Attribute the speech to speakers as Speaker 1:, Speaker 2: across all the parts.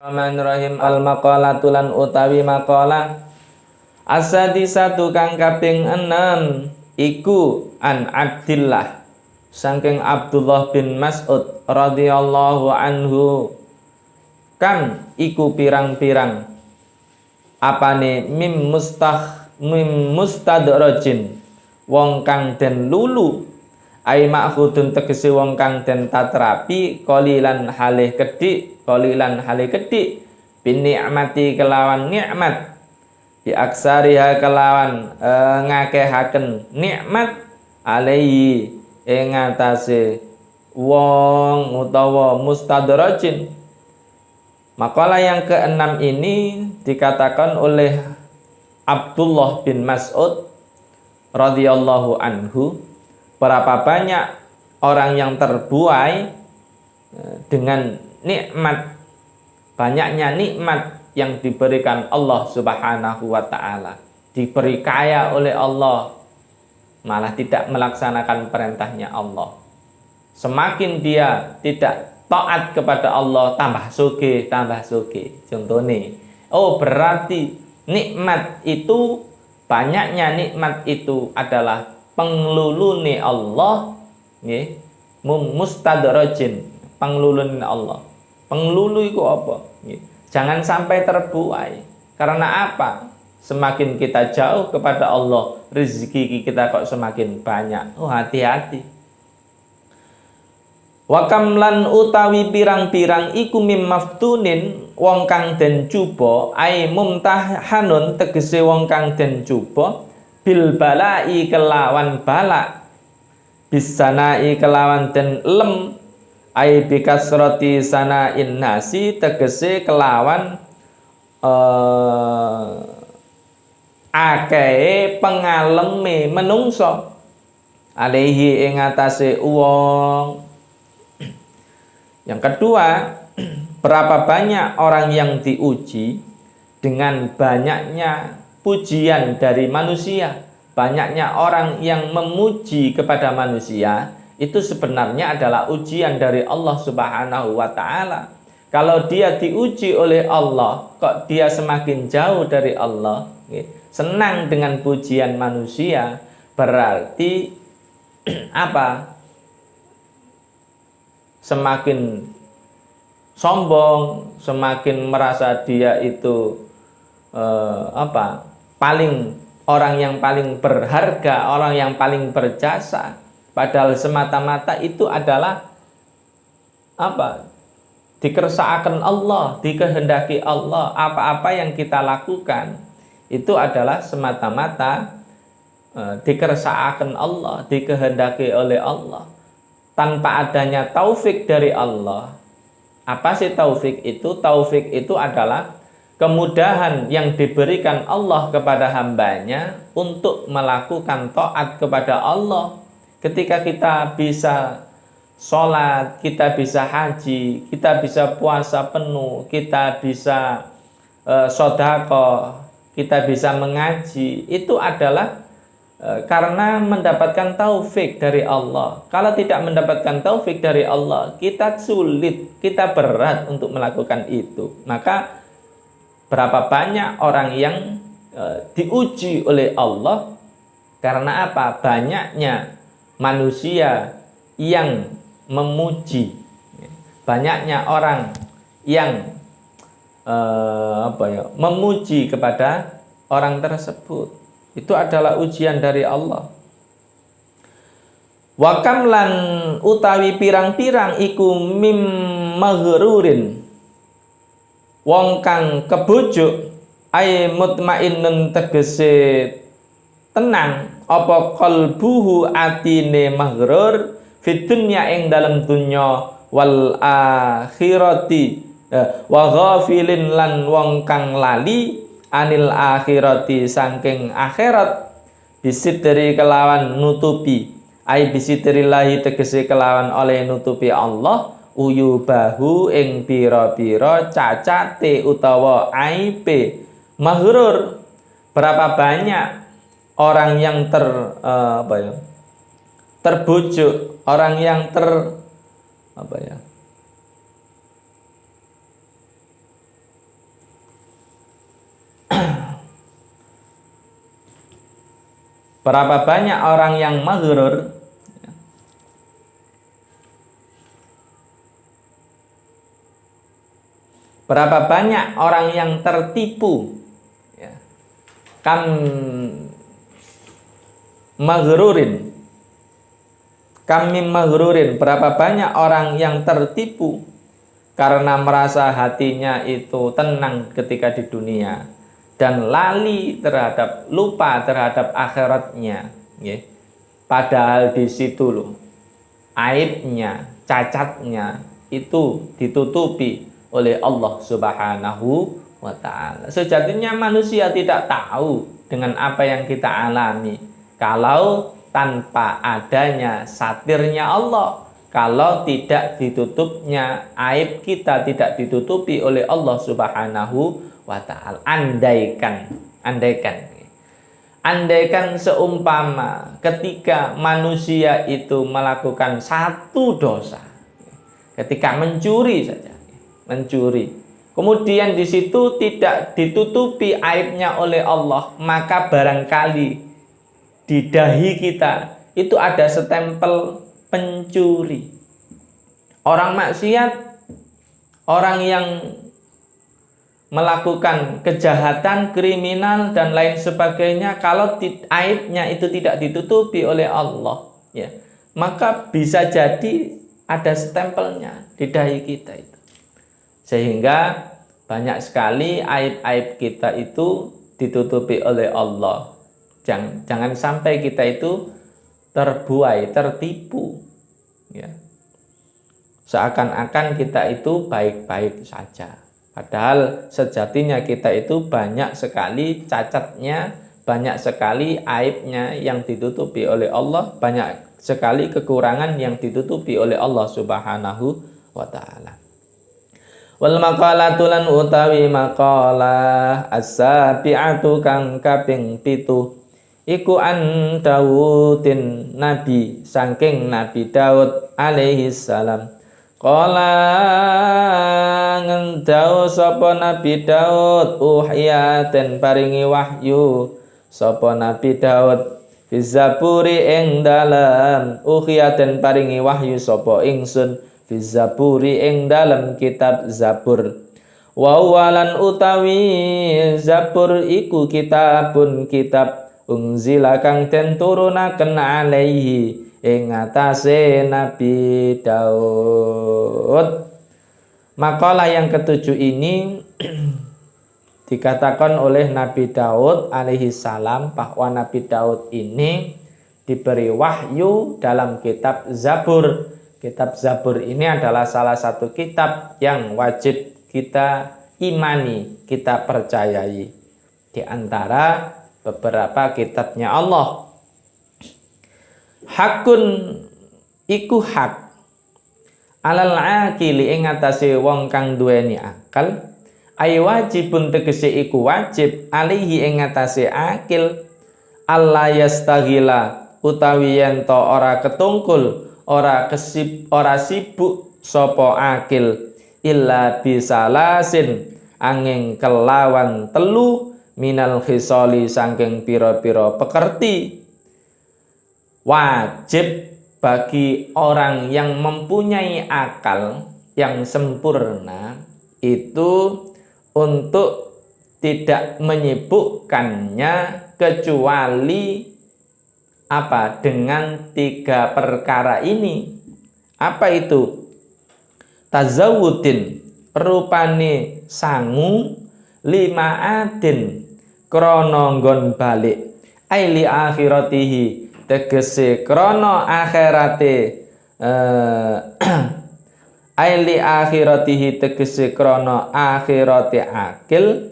Speaker 1: Bismillahirrahmanirrahim. Al-maqalatu lan utawi maqalah as-sadisatu kang kaping 6 iku an Abdillah saking Abdullah bin Mas'ud radhiyallahu anhu kan iku pirang-pirang apane mim mustadrajin wong kang den lulu ai ma'khudun tegese wong kang den tatrapi qalilan halih kedhik bin ni'mati kelawan nikmat bi aksariha kelawan ngakehaken nikmat alaihi ing atase wong utawa mustadrajin. Makalah yang keenam ini dikatakan oleh Abdullah bin Mas'ud radhiyallahu anhu, berapa banyak orang yang terbuai dengan nikmat, banyaknya nikmat yang diberikan Allah Subhanahu wa ta'ala, diberi kaya oleh Allah, malah tidak melaksanakan perintahnya Allah. Semakin dia tidak taat kepada Allah, tambah sugih. Contohnya, oh berarti nikmat itu, banyaknya nikmat itu adalah pengluluni Allah, nggih, mustadrajin, pengluluni Allah. Penglulu itu apa? Nggih. Jangan sampai terbuai. Karena apa? Semakin kita jauh kepada Allah, rezeki kita kok semakin banyak. Oh, hati-hati. Wa kam lan utawi pirang-pirang iku mim maftunin wong kang den cuba, ai mumtahanun tegese wong kang den cuba bil balai kelawan balak, bisanai kelawan den lem, ai bikasroti sanain nasi tegese kelawan akeh pengaleme menungso alaihi ing atase wong. Yang kedua, berapa banyak orang yang diuji dengan banyaknya pujian dari manusia, banyaknya orang yang memuji kepada manusia, itu sebenarnya adalah ujian dari Allah Subhanahu wa ta'ala. Kalau dia diuji oleh Allah, kok dia semakin jauh dari Allah, senang dengan pujian manusia, berarti apa? Semakin sombong, semakin merasa dia itu paling orang yang paling berharga, orang yang paling berjasa, padahal semata-mata itu adalah dikersakaken Allah, dikehendaki Allah. Apa-apa yang kita lakukan itu adalah semata-mata dikersakaken Allah, dikehendaki oleh Allah, tanpa adanya taufik dari Allah. Apa sih taufik itu? Taufik itu adalah kemudahan yang diberikan Allah kepada hambanya untuk melakukan taat kepada Allah. Ketika kita bisa sholat, kita bisa haji, kita bisa puasa penuh, kita bisa sedekah, kita bisa mengaji, itu adalah karena mendapatkan taufik dari Allah. Kalau tidak mendapatkan taufik dari Allah, kita sulit, kita berat untuk melakukan itu. Maka berapa banyak orang yang diuji oleh Allah karena apa? Banyaknya manusia yang memuji, banyaknya orang yang memuji kepada orang tersebut. Itu adalah ujian dari Allah. Wa kam lan utawi pirang-pirang iku mim maghrurin wong kang kebujuk, ay mutmainnun tegese tenang apa qalbuhu atine maghrur fid dunya ing dalem dunya wal akhirati, wa ghafilin lan wong kang lali anil akhirati saking akhirat, bisitri kelawan nutupi, ai bisitirillahi tegese kelawan oleh nutupi Allah uyubahu ing pira-pira cacate utawa aibe maghrur. Berapa banyak orang yang terbujuk, orang yang Berapa banyak orang yang maghrur, berapa banyak orang yang tertipu, ya. Kam maghrurin, berapa banyak orang yang tertipu karena merasa hatinya itu tenang ketika di dunia dan lupa terhadap akhiratnya, ya. Padahal di situ loh aibnya, cacatnya itu ditutupi oleh Allah Subhanahu wa ta'ala. Sejatinya manusia tidak tahu dengan apa yang kita alami kalau tanpa adanya satirnya Allah, kalau tidak ditutupnya aib kita, tidak ditutupi oleh Allah Subhanahu wa ta'ala. Andaikan seumpama ketika manusia itu melakukan satu dosa, ketika mencuri saja, kemudian di situ tidak ditutupi aibnya oleh Allah, maka barangkali di dahi kita itu ada stempel pencuri. Orang maksiat, orang yang melakukan kejahatan, kriminal dan lain sebagainya, kalau aibnya itu tidak ditutupi oleh Allah, ya, maka bisa jadi ada stempelnya di dahi kita itu. Sehingga banyak sekali aib-aib kita itu ditutupi oleh Allah. Jangan sampai kita itu terbuai, tertipu, ya. Seakan-akan kita itu baik-baik saja. Padahal sejatinya kita itu banyak sekali cacatnya, banyak sekali aibnya yang ditutupi oleh Allah, banyak sekali kekurangan yang ditutupi oleh Allah Subhanahu wa ta'ala. Wal maqalatu lan utawi maqalah as-sabi'atu kang kaping 7 iku an Daudin nabi saking Nabi Daud alaihi salam. Qala ngendau sapa Nabi Daud uhya den paringi wahyu sapa Nabi Daud fi zaburi ing dalem uhya den paringi wahyu sapa ingsun fi zaburi ing dalem kitab Zabur. Wa walan utawi Zabur iku kitabun kitab unzila kang den turunaken alaihi ing atase Nabi Daud. Makalah yang ketujuh ini dikatakan oleh Nabi Daud alaihi salam bahwa Nabi Daud ini diberi wahyu dalam kitab Zabur. Kitab Zabur ini adalah salah satu kitab yang wajib kita imani, kita percayai di antara beberapa kitabnya Allah. Hakun iku hak alal akili ing atase wong kang duweni akal, ay wajibun tegese iku wajib alihi ing atase akil alla yastaghila utawi yen to ora ketungkul, ora sibuk sapa akil illa bisalasin angin kelawan telu minal khisali saking pira-pira pekerti. Wajib bagi orang yang mempunyai akal yang sempurna itu untuk tidak menyibukkannya kecuali apa? Dengan 3 perkara ini. Apa itu? Tazawudin rupane sangu, lima adin krana nggon balik, aili akhiratihi tegese krana akhirate aili akhiratihi tegese krana akhirate akil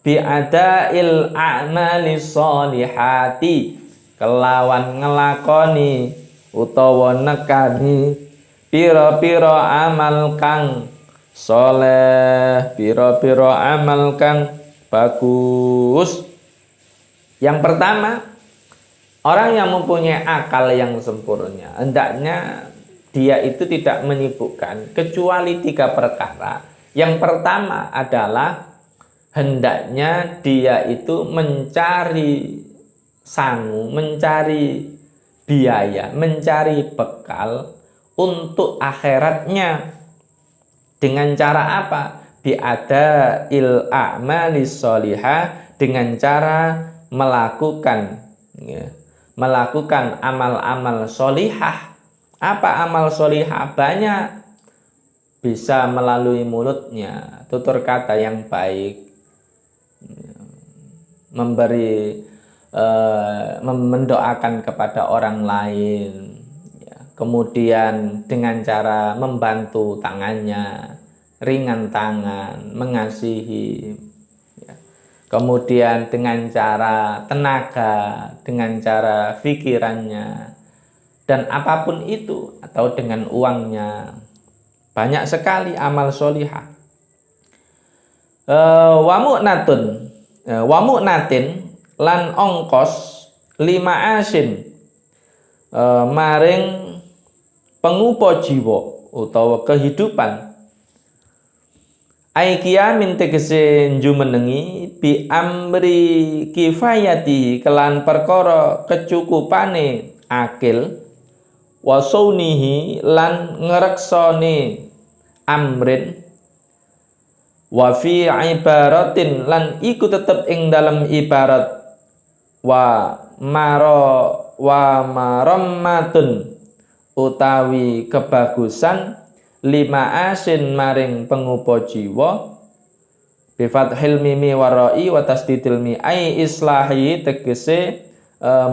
Speaker 1: bi adail a'mali sholihati kelawan ngelakoni utawa nekani pira-pira amal kang soleh, pira-pira amal kang bagus. Yang pertama, orang yang mempunyai akal yang sempurna hendaknya dia itu tidak menyibukkan kecuali 3 perkara. Yang pertama adalah hendaknya dia itu mencari sangu, mencari biaya, mencari bekal untuk akhiratnya dengan cara apa? Bi'ada il a'malis sholihah, dengan cara melakukan melakukan amal-amal sholihah. Apa amal sholihah? Banyak, bisa melalui mulutnya, tutur kata yang baik, memberi mendoakan kepada orang lain, ya. Kemudian dengan cara membantu tangannya, ringan tangan, mengasihi, ya. Kemudian dengan cara tenaga, dengan cara pikirannya, dan apapun itu, atau dengan uangnya. Banyak sekali amal sholihah. Wa mu'natin lan ongkos lima asin maring pengupo jiwa utawa kehidupan. Aikia min tegese jumenengi bi amri kifayati kelan perkara kecukupane akil, wasaunihi lan ngreksone amrin, wa fi ibaratin lan iku tetep ing dalam ibarat, wa marammatun utawi kebagusan lima asin maring pengupo jiwa, bi fathil mimi warai wa tasdidil mi ai islahi tegese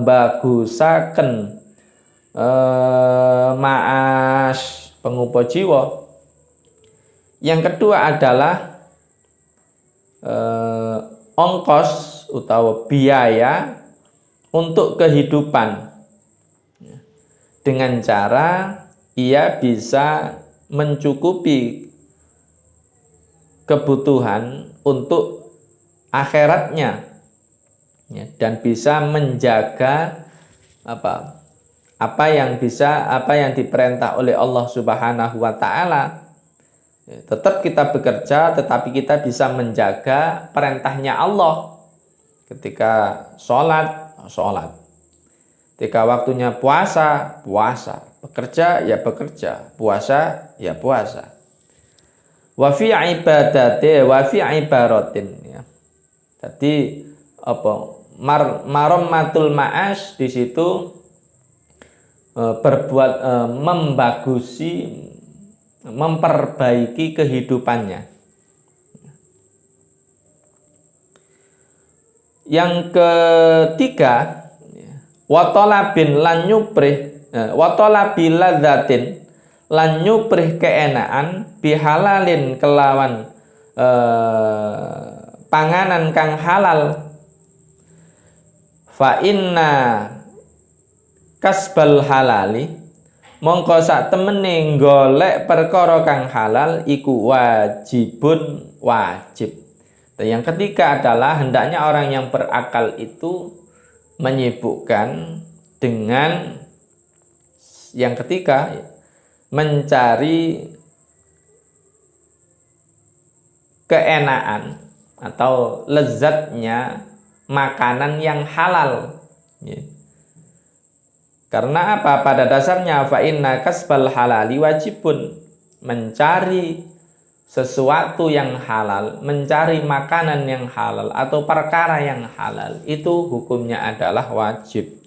Speaker 1: bagusaken ma'as pengupo jiwa. Yang kedua adalah ongkos utawa biaya untuk kehidupan, dengan cara ia bisa mencukupi kebutuhan untuk akhiratnya, ya, dan bisa menjaga apa yang diperintah oleh Allah Subhanahu wa taala. Tetap kita bekerja, tetapi kita bisa menjaga perintahnya Allah. Ketika sholat, ketika waktunya puasa, bekerja ya bekerja, puasa ya puasa. Wa fi ibadati wa fi ibaratin, ya. Jadi marammatul ma'ash di situ memperbaiki kehidupannya. Yang ketiga, watolabin lan nyuprih, watolabil ladzatin lan nyuprih keenaan, bihalalin kelawan panganan kang halal. Fa inna kasbal halali, mongko sak temene golek perkara kang halal iku wajibun, wajib. Dan yang ketiga adalah hendaknya orang yang berakal itu menyibukkan dengan yang ketiga, mencari keenaan atau lezatnya makanan yang halal, ya. Karena apa? Pada dasarnya fa inna kasbal halali wajibun, mencari sesuatu yang halal, mencari makanan yang halal atau perkara yang halal itu hukumnya adalah wajib.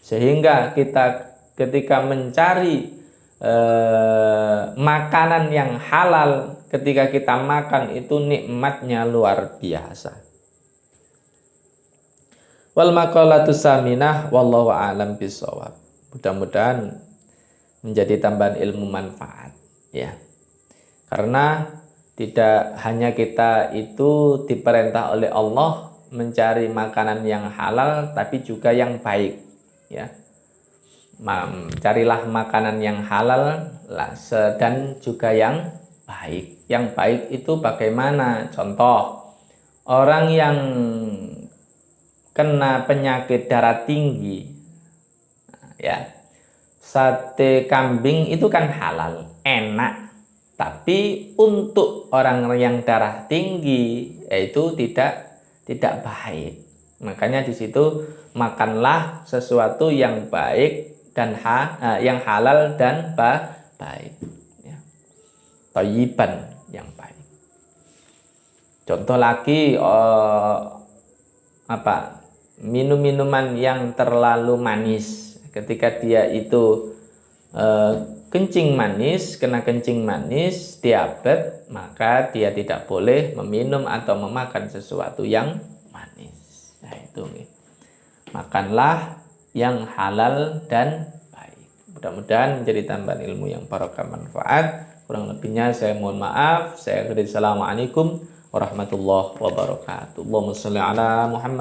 Speaker 1: Sehingga kita ketika mencari makanan yang halal, ketika kita makan itu nikmatnya luar biasa. Wal maqalatus saminah wallahu a'lam bishawab. Mudah-mudahan menjadi tambahan ilmu manfaat, ya. Karena tidak hanya kita itu diperintah oleh Allah mencari makanan yang halal, tapi juga yang baik, ya. Carilah makanan yang halal dan juga yang baik. Yang baik itu bagaimana? Contoh, orang yang kena penyakit darah tinggi, ya, sate kambing itu kan halal, enak. Tapi untuk orang yang darah tinggi itu tidak baik. Makanya di situ makanlah sesuatu yang baik dan yang halal dan baik. Ya. Thayyiban, yang baik. Contoh lagi minum-minuman yang terlalu manis. Ketika dia itu kencing manis, kena kencing manis, diabetes, maka dia tidak boleh meminum atau memakan sesuatu yang manis. Nah itu nih. Makanlah yang halal dan baik. Mudah-mudahan menjadi tambahan ilmu yang barokah manfaat. Kurang lebihnya saya mohon maaf. Saya akhiri. Assalamualaikum warahmatullahi wabarakatuh. Allahumma sholli ala Muhammad.